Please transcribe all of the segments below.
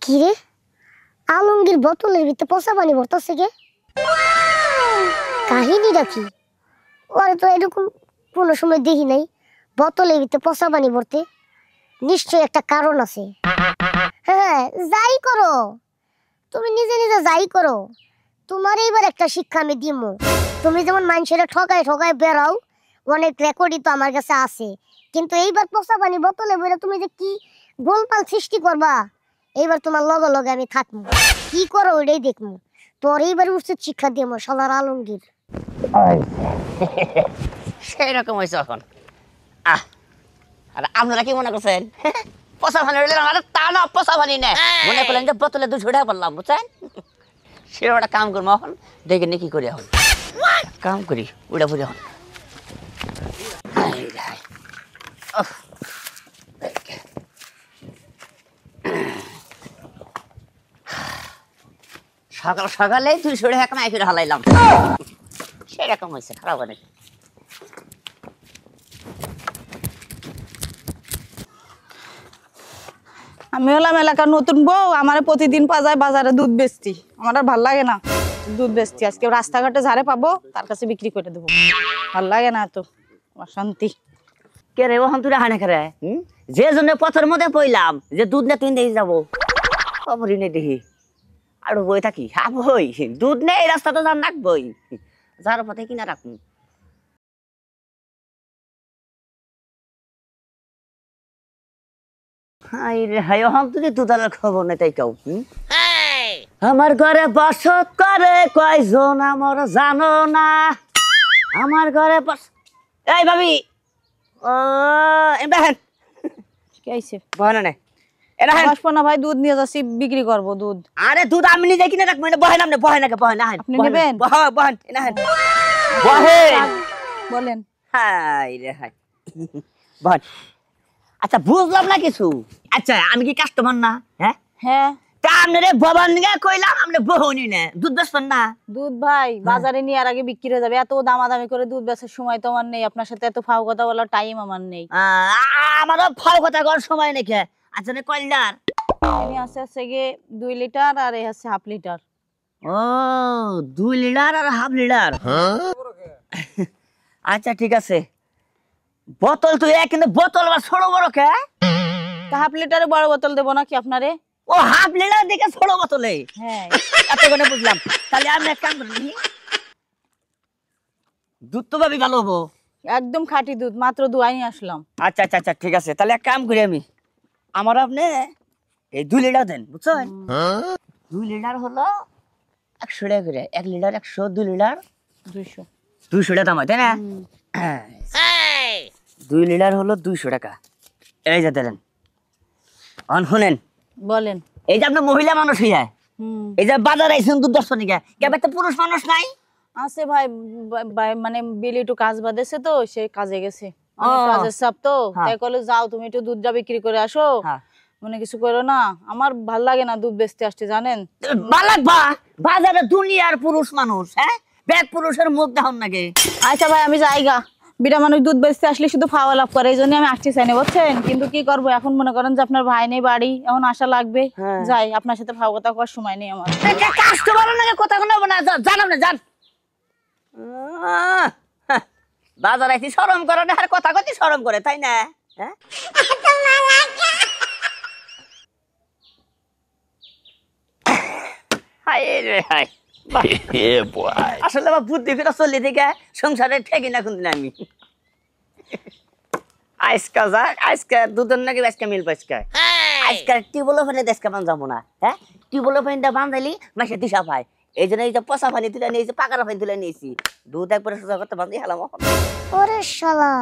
কিরে আলমগীর বোতলের ভিতরে পচা পানি ভরতেছে কে? কাহিনীটা কি? ওরে তো এরকম কোনো সময় দেখি নাই বোতলের ভিতরে পচা পানি ভরতে। নিশ্চয়ই একটা কারণ আছে। হ্যাঁ, যাই করো তুমি নিজে নিজে যাই করো, তোমার এইবার একটা শিক্ষা আমি দিমু। তুমি যেমন মানুষেরা ঠকায় ঠকায় বেরাও, অনেক রেকর্ডই তো আমার কাছে আছে, কিন্তু এইবার পচা পানি বোতলে ভরে তুমি যে কি গোলপাল সৃষ্টি করবা, এইবার তোমার লগে লগে আমি থাকবো, কি করো ওইটাই দেখবো। তোর এইবার উচিত শিক্ষা দিমু শালার আলমগীর। সেরকম হয়েছে এখন। আর আপনারা কি মনে করছেন পচা পানি হইলে আরে তা না, পচা পানি না, মনে করলেন যে বোতলে 200 টাকা পারলাম, বুঝছেন? সেরকম একটা কাম করবো এখন, দেখে নি কি করি এখন, কাম করি উড়া ফুড়ে এখন। সকাল সকালে 200 টাকা কামাই করে হালাইলাম, সেরকম হয়েছে, খারাপ অনেক। আমি হলাম এলাকার নতুন বউ, আমার প্রতিদিন পাওয়া বাজারে দুধ বেচতি, আমার আর ভাল লাগে না দুধ বেচতি। আজকে রাস্তাঘাটে ঝাড়ে পাবো তার কাছে বিক্রি করে দেবো, ভাল লাগে না তো আমার শান্তি। কে রে ওখান তুই হানে করে যে জন্য পথের মধ্যে পইলাম যে দুধ না তুই দেখি যাবো, খবরই নেই দেখি আর বই থাকি বই দুধ নেই রাস্তা তো যান রাখবই, যার পথে কিনা রাখুন। খবর নেই তাই কেউ আমার ঘরে বসত করে কয়জন আমার জানো না, আমার ঘরে বস এই ভাবি ও দেখেন কি আইছে বহেন না বসবো না ভাই, দুধ নিয়ে যাচ্ছি বিক্রি করবো দুধ। আরে দুধ আমি নিজে কিনে রাখবো, বহেন আপনি বহেন না বহেন না আপনি নেবেন বহেন বহেন বলেন। হাই রে হাই বহেন। আচ্ছা বুঝলাম না কিছু, আচ্ছা আমি কি কাস্টমার না? হ্যাঁ হ্যাঁ তা আপনি রে বাবার নিয়ে কইলাম আপনি বহনি না দুধ বেচবেন না? দুধ ভাই বাজারে নিয়ে আর আগে বিক্রি হয়ে যাবে, এত দামাদামি করে দুধ বেচার সময় তো আমার নেই, আপনার সাথে এত ফাও কথা বলার টাইম আমার নেই। আমারও ফাও কথা করার সময় নাকি? আচ্ছা নে কয় লিটার? এনে আছে গিয়ে 2 লিটার আর এ আছে হাফ লিটার। ও 2 লিটার আর হাফ লিটার, আচ্ছা ঠিক আছে। বোতল তো এক, কিন্তু বোতল আবার ছোট বড় কে? তা হাফ লিটারে বড় বোতল দেবো নাকি আপনারে? ও হাফ লিটার দিকে ছোট বোতলে, হ্যাঁ এত করে বুঝলাম। তাহলে আমি এক কাম করি, দুধ তো ভাবি ভালো হবো, একদম খাঁটি দুধ, মাত্র দুয়াই নিয়ে আসলাম। আচ্ছা আচ্ছা আচ্ছা ঠিক আছে। তাহলে এক কাম করি আমি, আমার আপনি এই 2 লিটার দেন, বুঝছেন? 2 লিটার হলো 100 টাকা করে, 1 লিটার 100, 2 লিটার 200 টাকা দাম হয় তাই না? 2 লিটার হলো 200 টাকা, এই যে দেন। অন শুনেন বলেন। এই যে আপনি মহিলা মানুষ হইয়া এই যে বাজার আইছেন দুধ দর্শন নিকে, কেবে তো পুরুষ মানুষ নাই? আছে ভাই, মানে বিলি একটু কাজ বাঁধেছে তো সে কাজে গেছে, কাজের চাপ তো, তাই কলে যাও তুমি একটু দুধটা বিক্রি করে আসো, মনে কিছু করো না। আমার ভাল লাগে না দুধ বেচতে আসতে, জানেন? ভাল লাগবা বাজারে দুনিয়ার পুরুষ মানুষ, হ্যাঁ ব্যাগ পুরুষের মুখ দেখান নাকি? আচ্ছা ভাই আমি যাইগা, বিটা মানুষ দুধ বেচতে আসলে শুধু খাওয়া লাভ করে, এই জন্য আমি আসতে চাই না, বুঝছেন? কিন্তু কি করবো এখন, মনে করেন যে আপনার ভাই নেই বাড়ি, এখন আসা লাগবে, যাই। আপনার সাথে ভাও কথা করার সময় নেই আমার। কাস্টমার নাকি কথা কোনো না, জান আপনি জান। বাজার আইছি শরম করে না, আর কথা কতি শরম করে, তাই না? হ্যাঁ হাই রে হাই, আসলে বুদ্ধি করে চলি থেকে সংসারে ঠেকি না কিন্তু আমি। আজকা যাক, আজকে দুধের নাকি আজকে মিল পাইসকা, আজকে টিউবওয়েল পানি দেশকে বান যাবো না। হ্যাঁ টিউবওয়েল পানিটা বান্ধাইলি মাসে দিশা পায়, এই জন্য এই যে পচা পানি তুলে নিয়েছি, পাকার পানি তুলে নিয়েছি, দুধ একবারে সোজা করতে বান্ধি হেলাম। ওরে শালা,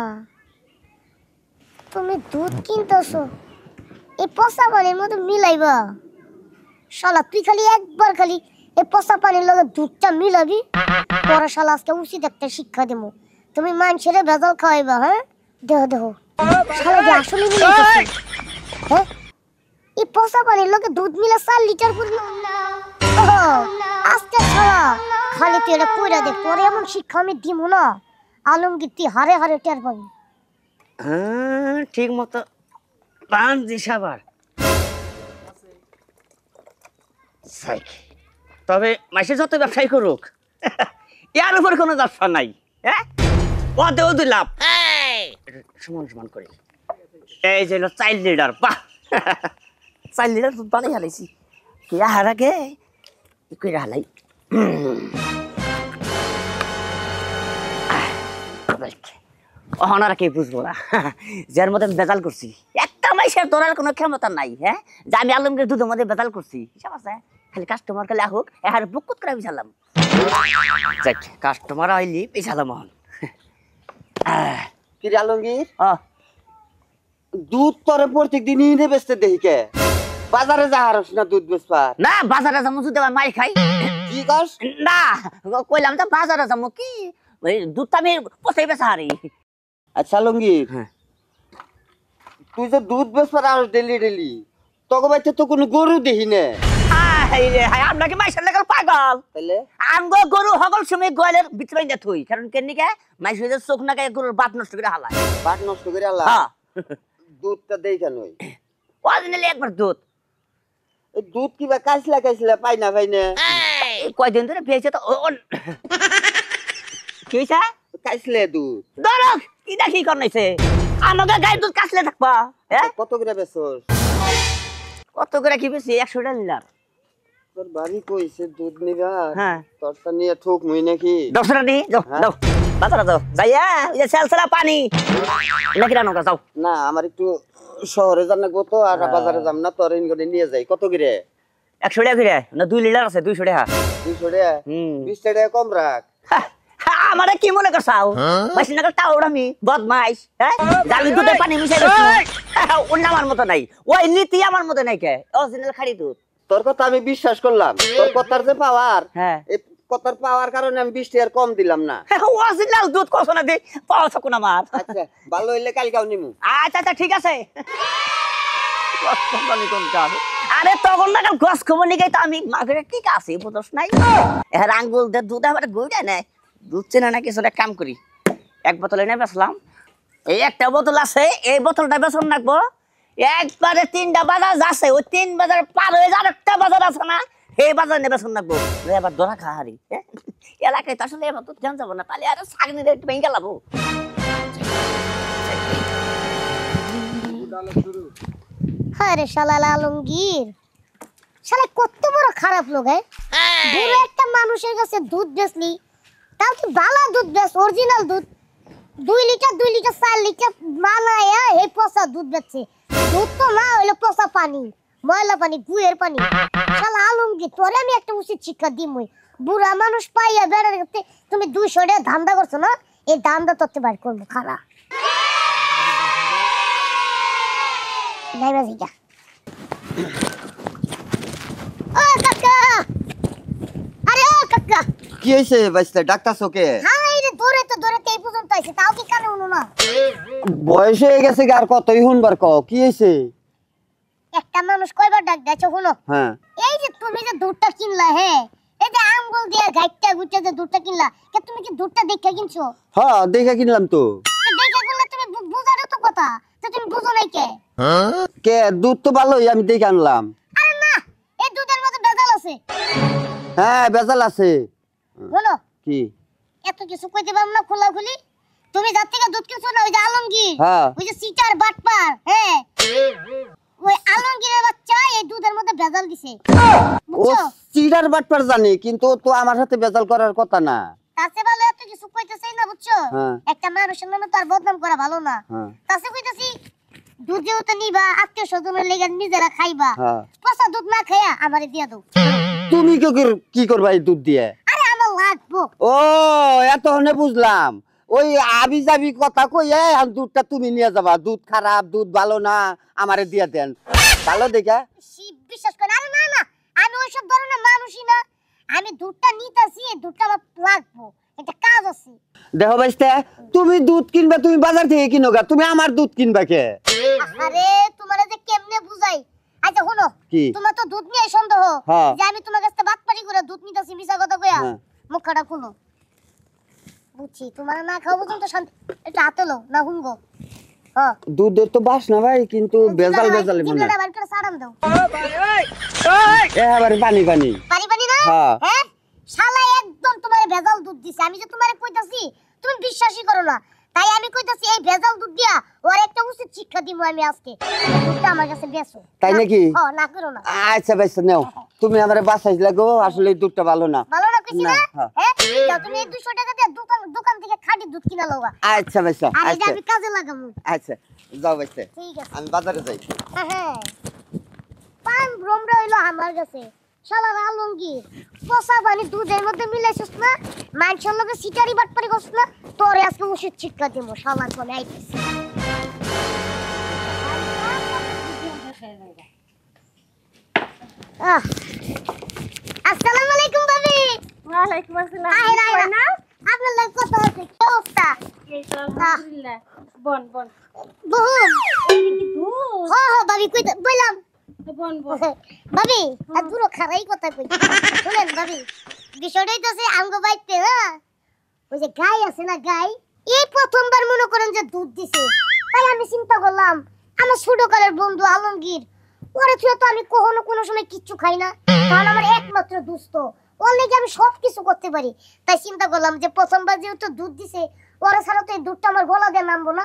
তুমি দুধ কিনতেছো এই পচা পানির মতো মিলাইবা? শালা তুই খালি একবার খালি এই পচা পানির লগে দুধটা মিলাবি, পরে শালা আজকে উচিত একটা শিক্ষা দেবো। তুমি মানুষের ভেজাল খাওয়াইবা? হ্যাঁ দেহ দেহ শালা যে আসলে মিলাইতেছে। হ্যাঁ এই পচা পানির লগে দুধ মিলা 4 লিটার করবি? আজকে শালা খালি তুই এটা কইরা দেখ, পরে এমন শিক্ষা আমি দিব না, আলমগীর তুই হারে হারে টের পাবি। হ্যাঁ ঠিক মতো পান দিস আবার। তবে মাসে যত ব্যবসায়ী করুক এর উপর কোনো ব্যবসা নাই। হ্যাঁ ওদেও দুই লাভ সমান সমান করে। এই যে চাইল্ড লিডার, বাহ চাইল্ড লিডার দুধ বানাই হারাইছি হার আগে কইরা হালাই। অহনারা কে বুঝবো না যার মধ্যে বেজাল করছি। একটা মাইসের ধরার কোনো ক্ষমতা নাই। হ্যাঁ যে আমি আলমগীর দুধের মধ্যে বেজাল করছি হিসাব আছে। খালি কাস্টমার খালি আহুক এর বুকুত করে বিছালাম। কাস্টমার আইলি বিছালাম হন। কি রে আলমগীর, ও দুধ তোরে প্রত্যেকদিন নিয়ে বেচতে দেখি কে? বাজারে যা হারস না দুধ বেচবার? না বাজারে যাবো যদি আমার মাই খাই। কি কস? না কইলাম তো বাজারে যাবো কি ওই দুধটা আমি পচাই বেচা হারি। আচ্ছা আলমগীর, হ্যাঁ। তুই যে দুধ বেচবার আর ডেলি ডেলি তোকে বাড়িতে তো কোনো গরু দেখি না। আপনাকে মাইসের লেগে পাগল। তাহলে আমগো গরু সকল সময় গোয়ালের ভিতরে না থই, কারণ কেনিকে মাইসের চোখ না গায়ে গরুর বাত নষ্ট করে হালায়। বাট নষ্ট করে আল্লাহ হ্যাঁ দুধটা দেই কেন? অরিজিনালি একবার দুধ। এই দুধ কিবা কাইসলা পাই না এই কয়দিন ধরে পেয়েছে তো কি হয়েছে? কাইসলে দুধ ধরক কি দেখি করনাইছে আমাকে গায়ে দুধ কাছলে থাকবা। হ্যাঁ কত করে বেচস? কত করে কি বেশি 100 টাকা নিলাম। তোর বাড়ি কইছে দুধ নিবা, হ্যাঁ তোরটা নিয়ে ঠুক মুই নাকি? 10 টাকা নি যাও হ্যাঁ। যাও বাজারে যাও যাইয়া ওই যে সেলসেলা পানি নাকি রানো যাও। না আমার একটু শহরে যান না তো, আর বাজারে যাম না, তোর ইনগরে নিয়ে যাই। কত করে? 100 টাকা করে না 2 লিটার আছে 200 টাকা। 200 টাকা? 20 টাকা কম রাখ। আমারে কি মনে করছাও মাসি নাগাল টাউর আমি বদমাইশ। হ্যাঁ জালি দুধে পানি মিশাই দিছি অন্য আমার মতো নাই, ওই নীতি আমার মতো নাই। কে অরিজিনাল খাড়ি দুধ। তোর কথা আমি বিশ্বাস করলাম, তোর কথার যে পাওয়ার, হ্যাঁ এই কথার পাওয়ার কারণে আমি 20 টাকা কম দিলাম না। অরিজিনাল দুধ কত না দে পাওয়া থাকুন আমার। আচ্ছা ভালো হইলে কালকেও নিমু। আচ্ছা আচ্ছা ঠিক আছে। আরে তখন না গছ খবর নিয়ে তো আমি মাকে কি কাছে বুঝছ নাই এর আঙ্গুল দিয়ে দুধ আবার গুড়ে নেয় দুধ চেনা না কিছু কাম করি। এক বোতল এনে বেচলাম, এই একটা বোতল আছে, এই বোতলটা বেচন রাখবো। একবারে 3টা বাজার যাচ্ছে, ওই 3 বাজার পার হয়ে যার একটা বাজার আছে না, সেই বাজার নিয়ে বেচন রাখবো। এবার ধরা খাহারি এলাকায় তো আসলে এবার তো ধ্যান যাবো না, তাহলে আর ছাগনি একটু ভেঙে গেলাবো। আরে শালা আলমগীর, শালা কত বড় খারাপ লোক। বুড়ো একটা মানুষের কাছে দুধ বেচলি, তাও তুই বালা দুধ বেচ, অরিজিনাল দুধ। 2 লিটার 4 লিটার বানায়া এই পচা দুধ বেচছে। দুধ তো না হইলো পচা পানি, ময়লা পানি, গুয়ের পানি। শালা আলমগীর, তোরে আমি একটা উচিত শিক্ষা দিমই। বুড়া মানুষ পাইয়া বেড়ার কাছে তুমি 200 টাকা ধান্দা করছো না, এই ধান্দা তোতে বার করবো খারাপ। নাই বাজিটা ও কাকা, আরে ও কাকা। কি হইছে বাইসলে ডাক্তার ওকে? হাই রে, দৌড়ে এই পর্যন্ত আইছে, তাও কি কানে শুনো না? বয়স হয়ে গেছে আর কতই শুনবার ক? কি হইছে? একটা মানুষ কয়বার ডাক দিয়েছে শুনো। হ্যাঁ এই যে তুমি যে দুধটা কিনলা, হ্যাঁ এই যে আঙ্গুল দিয়ে গাইটটা গুটে যে দুধটা কিনলা, কে তুমি কি দুধটা দেখে কিনছো? হ্যাঁ দেখে কিনলাম তো। তো দেখে কিনলে তুমি বুঝারও তো কথা, তো তুমি বুঝো নাই কে? কে দুধ তো ভালোই, আমি দেখে আনলাম। আরে না, এই দুধের মধ্যে ভেজাল আছে। হ্যাঁ ভেজাল আছে। শোনো, কি? এত কিছু কইতে পারবো না খোলাখুলি। তুমি যার থেকে দুধ কিনছো না, ওই যে আলমগীর, হ্যাঁ ওই যে সিটার বাটপার, হ্যাঁ ওই আলমগীরের বাচ্চা এই দুধের মধ্যে ভেজাল দিছে, ও বুঝছো? চিড়ার বাটপার জানি, কিন্তু ও তো আমার সাথে ভেজাল করার কথা না। তাছে ভালো এত কিছু কইতেছেই না, বুঝছো? হ্যাঁ। একটা মানুষের নামে তার বদনাম করা ভালো না। হ্যাঁ তাছে কইতাছি দুধ যেহেতু নিবা, আত্মীয় স্বজনের লেগে নিজেরা খাইবা, হ্যাঁ। পচা দুধ না খাইয়া আমারে দিয়া দাও। তুমি কি করবা এই দুধ দিয়ে? আরে আমার লাগবো। ও এত হনে বুঝলাম, ওই আবি যাবি কথা কই দুধটা তুমি নিয়ে যাবা। দুধ খারাপ, দুধ ভালো না, আমারে দিয়ে দেন ভালো দেখা। বিশ্বাস করে, আরে না না, আমি ওইসব ধরনের মানুষই না। আমি দুধটা নিতাছি, এই দুধটা আমার লাগবো, একটা কাজ আছে। দেখো বাইস্তে, তুমি দুধ কিনবা, তুমি বাজার থেকে কিনো গা, তুমি আমার দুধ কিনবা কে? আরে তোমারে যে কেমনে বুঝাই। আচ্ছা শোনো, কি? তোমার তো দুধ নিয়ে সন্দেহ হ্যাঁ। যে আমি তোমার কাছে বাটপারি করে দুধ নিতাছি মিছা কথা কইয়া। হ্যাঁ। মুখটা খুলো। বুঝছি তোমার না খাওয়া পর্যন্ত শান্তি। একটু হাতে লো না হুঙ্গো। হ্যাঁ দুধের তো বাস না ভাই, কিন্তু বেজাল বেজাল মনে জিবলাটা বার করে সাড়ান দাও। এবারে পানি পানি। পানি পানি না? হ্যাঁ। হ্যাঁ শালা একদম তোমার ভেজাল দুধ দিছে। আমি যে তোমারে কইতাছি তুমি বিশ্বাসই করো না, তাই আমি কইতাছি এই ভেজাল দুধ দিয়া ওর একটা উচিত শিক্ষা দিব আমি আজকে। এই দুধটা আমার কাছে বেচো। তাই নাকি? হ্যাঁ না করো না। আচ্ছা বেশ নাও, তুমি আমারে বাসাইছ লাগো, আসলে এই দুধটা ভালো না। ভালো না কইছি না? না, হ্যাঁ। হ্যাঁ যাও তুমি এই 200 টাকা দিয়ে দোকান থেকে খাঁটি দুধ কিনা লওগা। আচ্ছা বেশ, আর এটা আচ্ছা আমি কাজে লাগামু। আচ্ছা যাও বেশ, ঠিক আছে। আমি বাজারে যাই। হ্যাঁ পান ব্রহ্মরা হইলো আমার কাছে শালার আলমগীর। পচা পানি দুধের মধ্যে মিলাইছিস না, মানুষের লগে সিটারি বাটপারি করছিস না, তোরে আজকে উচিত শিক্ষা দিব। শালার কোনে আইতেছে। আসসালামু আলাইকুম ভাবি। ওয়ালাইকুম আসসালাম। আহেন আহেন না আপনার লগে কথা আছে। কি অবস্থা? এই তো আলহামদুলিল্লাহ। বন বন বহুম দুধ হ হ ভাবি কই বললাম বন বন ভাবি আর দূর খারাই কথা কই। শুনেন ভাবি বিষয়টাই তো আছে আমগো বাইতে। হ্যাঁ ওই যে গাই আছে না, গাই এই প্রথমবার মনে করেন যে দুধ দিছে। তাই আমি চিন্তা করলাম আমার ছোটকালের বন্ধু আলমগীর, ওরে তুই তো আমি কখনো কোনো সময় কিচ্ছু খাই না, কারণ আমার একমাত্র দুস্থ, ওর লেগে আমি সব কিছু করতে পারি। তাই চিন্তা করলাম যে প্রথমবার যেহেতু দুধ দিছে ওরা ছাড়া তো এই দুধটা আমার গলা দিয়ে নামবো না।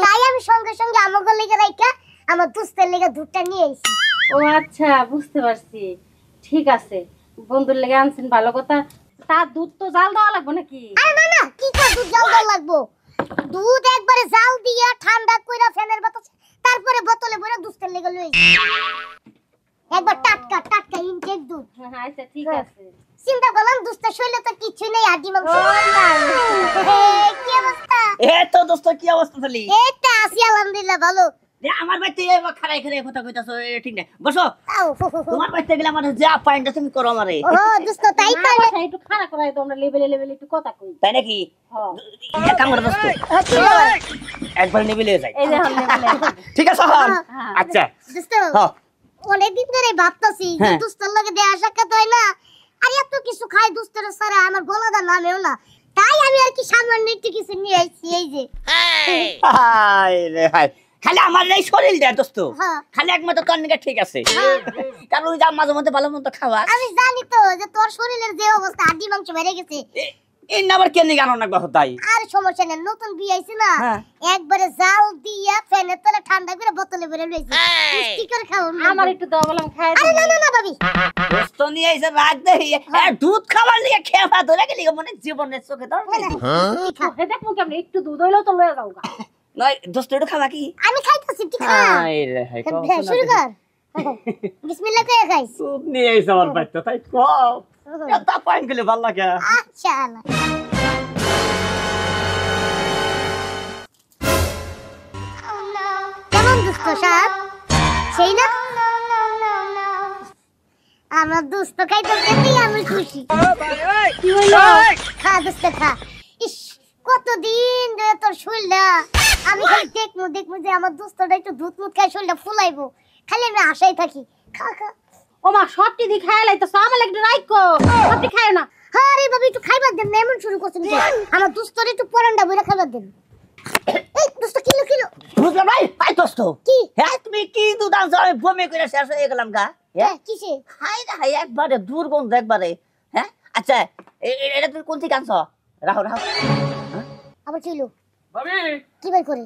তাই আমি সঙ্গে সঙ্গে আমার লেগে রাইখা আমার দুস্থের লেগে দুধটা নিয়ে আইছি। ও আচ্ছা বুঝতে পারছি, ঠিক আছে, বন্ধুর লেগে আনছেন ভালো কথা। তার দুধ তো জাল দেওয়া লাগবে নাকি? আরে না না কি করে দুধ জাল দেওয়া লাগবো, দুধ একবারে জাল দিয়া ঠান্ডা কইরা ফ্যানের বাতাসে তারপরে বোতলে ভরে দুধের লেগে লই একবার টাটকা টাটকা ইনটেক দুধ। আচ্ছা ঠিক আছে। চিন্তা করলাম দুধটা শরীরে তো কিছু নেই, হাড্ডি মাংস। কি অবস্থা? এই তো দোস্ত কি অবস্থা চলি? এই তো আছি আলহামদুলিল্লাহ ভালো। আমার বাড়িতে খারাই খারাই কথা কইতাছো, ঠিক না? বসো। আও তোমার বাড়িতে গেলে আমার যা পয়েন্ট তুমি করো আমারে। ও দোস্ত তাই তো না, বাসায় একটু খারাপ করাই তো, আমরা লেভেলে লেভেলে একটু কথা কই। তাই নাকি? হ্যাঁ। এক কাম করো দোস্ত, একবার নেবিলে যাই। এই যে হল লেভেলে। ঠিক আছে হন? হ্যাঁ। আচ্ছা দোস্ত হ্যাঁ। অনেকদিন ধরে ভাবতাছি যে হ্যাঁ। দুস্তের লগে দেখা সাক্ষাৎ হয় না, আর এত কিছু খাই দুস্তের সারা আমার গলাটা নামেও না, তাই আমি আর কি সামান্য একটু কিছু নিয়ে আইছি। এই যে হায় রে হায়, খালি আমার এই শরীর দেয় দোস্ত, হ্যাঁ। খালি একমাত্র তোর নিকে ঠিক আছে, কারণ ওই যে মাঝে মধ্যে ভালো মন্দ খাওয়া। আমি জানি তো যে তোর শরীরের যে অবস্থা, হাড্ডি মাংস বেড়ে গেছে। এই না আবার কেন জানো না কথা তাই? আর সমস্যা নেই, নতুন বিয়ে আইছে না, হ্যাঁ। একবারে জাল দিয়া ফ্যানের তলে ঠান্ডা করে বোতলে ভরে লইছি, পুষ্টি করে খাও। আমার একটু দাও বললাম খাই। আরে না না না ভাবি, দোস্ত নিয়ে এসে রাখ দেই, দুধ খাবার লিগে খেয়ে ফা ধরে গেলি মনে জীবনের চোখে ধর দেখবো কেমন, একটু দুধ হইলেও তো লয়ে যাও গা। নয়। দোস্ত একটু খাবা কি? আমি খাইতাছি, তুই খা। হায় রে হায়, শুরু কর। বিসমিল্লাহ করে খাইস। দুধ নিয়ে এসে আমার বাড়িতে তাই কম এত পয়েন্ট গেলে ভালো লাগে। আচ্ছা আল্লাহ। কেমন দুস্থ সাপ সেই না? আমার দুস্থ খাইতে পেতেই আমি খুশি। কি হইলো? খা দুস্থ খা। ইস কতদিন ধরে তোর শরীরটা আমি খালি দেখমু যে আমার দুস্থটা একটু দুধ মুধ খাই শরীরটা ফুলাইবো, খালি আমি আশাই থাকি। খা খা। ও মা সবটি দি খাই লাইতেছ, আমার একটু রাইকো, সবটি খায় না। আরে বাবা একটু খাইবার দেন না, এমন শুরু করছেন যে আমার দুস্থরে একটু পরান্ডা বইরা খাইবার দেন। এই দুস্থ কিলো কিলো বুঝলাম ভাই, ভাই দোস্ত কি? হ্যাঁ তুমি কি দুধ আনছো? আমি বমি করে শেষ হয়ে গেলাম গা। হ্যাঁ কিসে? হাই রে হাই, একবারে দুর্গন্ধ একবারে। হ্যাঁ আচ্ছা এটা তুমি কোন থেকে আনছো? রাহো রাহো। আবার ছিল ভাবি কি বের করে?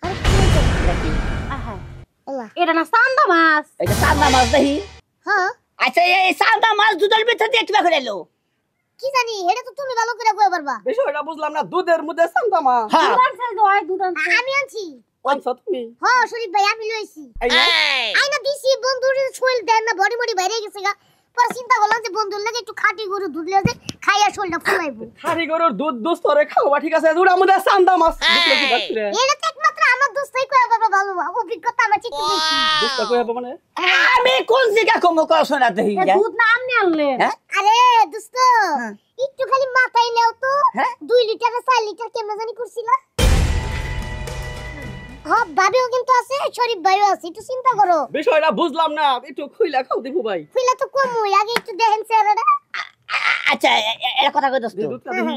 আরে কি হয়েছে? আহা, আল্লাহ। এটা না চান্দা মাছ। এটা সাদা মাছ দেখি। হ্যাঁ আচ্ছা এই সাদা মাছ দুধের ভিতর দিয়ে কিভাবে করে এলো? কি জানি, এটা তো তুমি ভালো করে কইতে পারবা। বিষয়টা বুঝলাম না, দুধের মধ্যে সান্দা মাছ হ্যাঁ দুধ আনছে তো, হয় দুধ আনছে। আমি আনছি। আনছো তুমি? হ্যাঁ শরীফ ভাই আমি লইছি। এই না? আইনা দিছি বন্ধুর শরীর দেন না, বডি বডি বাইরে গেছে গা। পরে চিন্তা করলাম যে বন্ধুর লাগে একটু খাঁটি গরু দুধ লেগে খাইয়া শরীরটা ফুলাইবো। খারি গরুর দুধ দুধ করে খাওয়া ঠিক আছে, দুধের মধ্যে সান্দা মাছ দুধ কি দেখছিলে? এটা তো একমাত্র আমার দোস্তই কইয়া পারবা, ভালো অভিজ্ঞতা আমার চিত্ত বেশি। দুধটা কই হবে মানে? আমি কোন জায়গা কম কষ্ট না দেখি। এ দুধ না আমনি আনলেন? হ্যাঁ আরে দোস্ত একটু খালি মাথায় নেও তো, হ্যাঁ? 2 লিটার 4 লিটার কেমনে জানি করছিলা। হ্যাঁ ভাবিও কিন্তু আছে, শরীফ ভাইও আছে, একটু চিন্তা করো। বিষয়টা বুঝলাম না, একটু খুইলা খাও দিবু ভাই। ফিলা তো কম হই, আগে একটু দেখেন চেহারাটা। আচ্ছা এর কথা কই দোস্ত দুধটা দেখি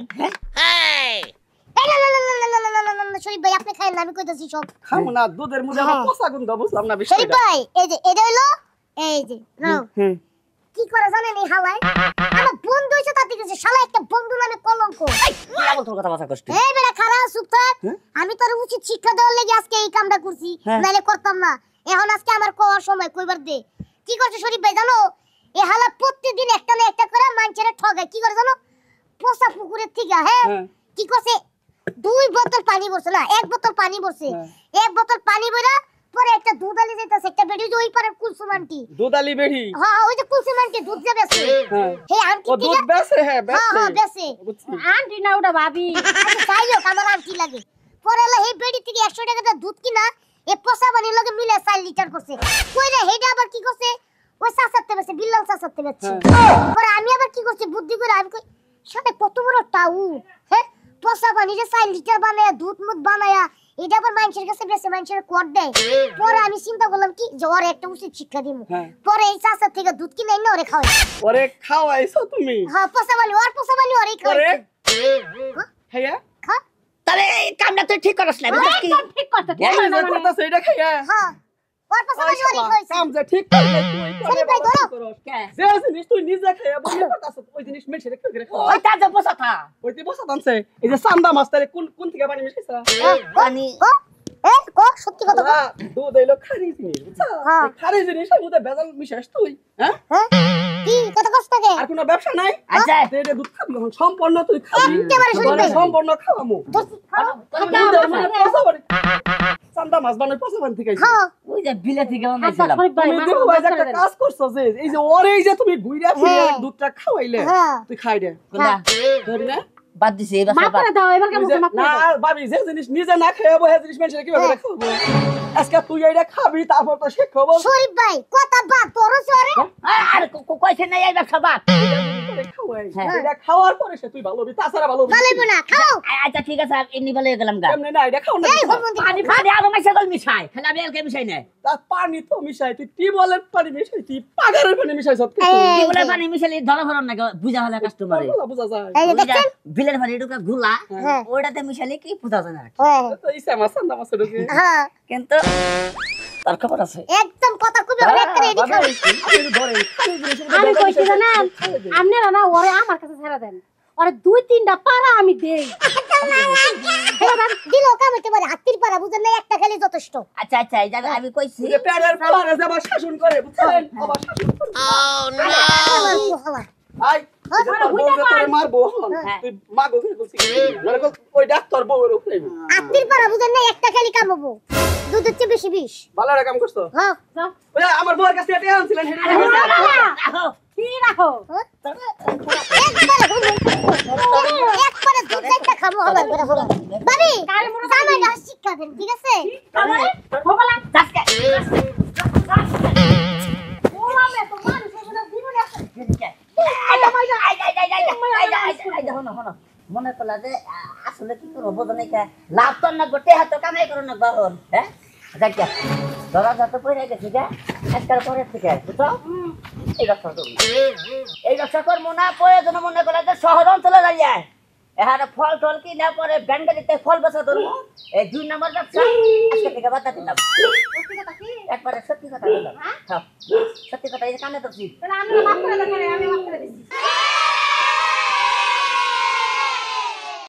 এই না না না না না না না না না শরীফ ভাই আপনি খাইন না আমি কইতাছি সব খাবো না দুধের মধ্যে আবার পচা গন্ধ বুঝলাম না শরীফ বিষয়টা ভাই এই যে এটা হলো এই যে নাও কি করে জানেন এই হালাই আমার বন্ধু হইছে তাতে কিছু শালা একটা বন্ধু নামে কলঙ্ক কি লাগল তোর কথা কষ্ট এই বেটা খারাপ চুপ থাক আমি তোর উচিত শিক্ষা দেওয়ার লাগি আজকে এই কামটা করছি নাইলে করতাম না এখন আজকে আমার কোয়ার সময় কইবার দে কি করছে শরীফ ভাই জানো এই হালা প্রতিদিন একটা না একটা করে মানুষের ঠগায় কি করে জানো পোষা পুকুরের থেকে হ্যাঁ কি করছে 2 বোতল পানি ভরছে না 1 বোতল পানি ভরছে 1 বোতল পানি ভরা পরে একটা দুধ আলি যাইতাছে একটা বেডি ওই পারে কুলসুমানটি দুধালি বেড়ি হ্যাঁ ওই যে কুলসুমানটি দুধ যে বেচে হে আন্টি ও দুধ বেচে হ্যাঁ হ্যাঁ বেচে বেচে আন্টি না ওটা ভাবি আচ্ছা তাই হোক আমার আন্টি লাগে পরে হলো এই বেডি থেকে 100 টাকা দিয়ে দুধ কিনা এ পোষা বানির লগে মিলে 4 লিটার করছে কইরা হেডা আবার কি করছে ওই চাচাতে বেচে বিল্লাল চাচাতে বেচছে পরে আমি আবার কি করছি বুদ্ধি করে আমি কই সাথে কত বড় টাউ হ্যাঁ পোষা বানিরে 4 লিটার বানায়া দুধ মুধ বানায়া এটা আবার মানুষের কাছে বেচে মানুষের কোট দেয় পরে আমি চিন্তা করলাম কি যে ওর একটা উচিত শিক্ষা দিমু পরে এই চাচা থেকে দুধ কিনে এনে ওরে খাওয়াই ওরে খাওয়াইছো তুমি হ্যাঁ পোষা বানি ওরে ওরে খাওয়াই খাইয়া খা তাহলে এই কামটা তুই ঠিক করছ না বুঝছিস কি একদম ঠিক করতে তুমি যে করতেছ এটা খাইয়া হ্যাঁ ওর পোষা বানি ওরে খাওয়াইছে কাম যে ঠিক করলে তুই শরীফ ভাই ধরো যে জিনিস তুই নিজে খাইয়া বলে করতেছ ওই জিনিস মেশে রেখে রেখে ওই তাজা পোষা থা ওই তুই বসা দানছে এই যে সান্দা মাস্টারে কোন কোন থেকে পানি মিশাইছা পানি কো সত্যি কথা কো দুধ হইলো খারি জিনিস বুঝছো হ্যাঁ। এই খারি জিনিসের মধ্যে ভেজাল মিশাস তুই হ্যাঁ হ্যাঁ কি কত কষ্ট থাকে আর কোনো ব্যবসা নাই আচ্ছা এটা দুধ খাবি এখন সম্পূর্ণ তুই খাবি একেবারে শরীফ ভাই। সম্পূর্ণ খাওয়ামু দুধের মধ্যে পচা বানি সান্দা মাছ বানাই পচা বানি থেকে আইছি। হ্যাঁ ওই যে বিলে থেকে বানাইছিলাম শরীফ ভাই তুমি দেখো ভাই একটা কাজ করছো যে এই যে ওরে এই যে তুমি ঘুইরা ফিরে দুধটা খাওয়াইলে হ্যাঁ। তুই খাই দে কোনটা ধরি না বাদ দিছি এই মাফ করে দাও এবার কেমন মাফ না করে দাও ভাবি যে জিনিস নিজে না খাইবো সেই জিনিস মানুষের কিভাবে খাওয়াবো আজকে তুই এইটা খাবি তারপর তো সে খাবো শরীফ ভাই কথা বাদ তোর সরে আর কইছে না এই ব্যবসা বাদ এটা খাওয়ার পরে সে তুই ভালো হবি তাছাড়া ভালো হবি ভালোই না খাও আচ্ছা ঠিক আছে এমনি বলে গেলাম গা এমনি না এটা খাও না এই হরমন্দি পানি পানি আর মাইছে গল মিশাই খালি আমি এলকে মিশাই না তার পানি তো মিশাই তুই টিউবওয়েলের পানি মিশাই তুই পাগারের পানি মিশাই সব কিছু কি বলে পানি মিশালি ধরা ধরন না বুঝা হলে কাস্টমারে বুঝা যায় এই যে দেখছেন বিলের পানি ঢুকা ঘুলা হ্যাঁ। ওইটাতে মিশালি কি বুঝা যায় না হ্যাঁ তো এই সামাস সান্দা মাছ ঢুকে হ্যাঁ কিন্তু তার খবর আছে একদম কথা খুবই অনেক রেডি খাও আমি কইছি জানেন আপনারা না ওরে আমার কাছে ছেড়ে দেন ওরে 2-3টা পারা আমি দেই দিল কাম হইতে পারে হাতির পারা বুঝেন না একটা খালি যথেষ্ট আচ্ছা আচ্ছা এই জায়গা আমি কইছি যে প্যাডের পারে যে আবার শাসন করে বুঝছেন আবার শাসন করে আই তোর মারবো তুই মাগো কি করছিস ওই ডাক্তার বউর উপরে হাতির পারা বুঝেন না একটা খালি কাম হবো দুধের চেয়ে বেশি বিষ ভালো কাম করছো হ্যাঁ ওই আমার বউর কাছে এটা আনছিলেন হেডি কি রাখো একবারে দুধ একটা খাবো হবার করে হলো ভাবি জামাই না শিক্ষা দেন ঠিক আছে বলা আজকে ওলামে তো মানুষ এগুলো জীবনে আছে মনে করলা যে আসলে কি করবো বোঝো নাই লাভ তো না গোটে হাত কামাই করো না বাহন হ্যাঁ দেখা ধরা যত পড়ে গেছে গা আজকাল পরে থেকে বুঝছো এই ব্যবসা করবো এই ব্যবসা করবো না প্রয়োজন মনে করলে যে শহর অঞ্চলে যাই যায় এখানে ফল টল কিনা পরে ব্যাংকারিতে ফল বেচা ধরবো এই 2 নম্বর ব্যবসা আজকে থেকে বাদ দিলাম একবারে সত্যি কথা বললাম সত্যি কথা এই কানে তো আমি মাফ করে দেন আমি মাফ করে দিচ্ছি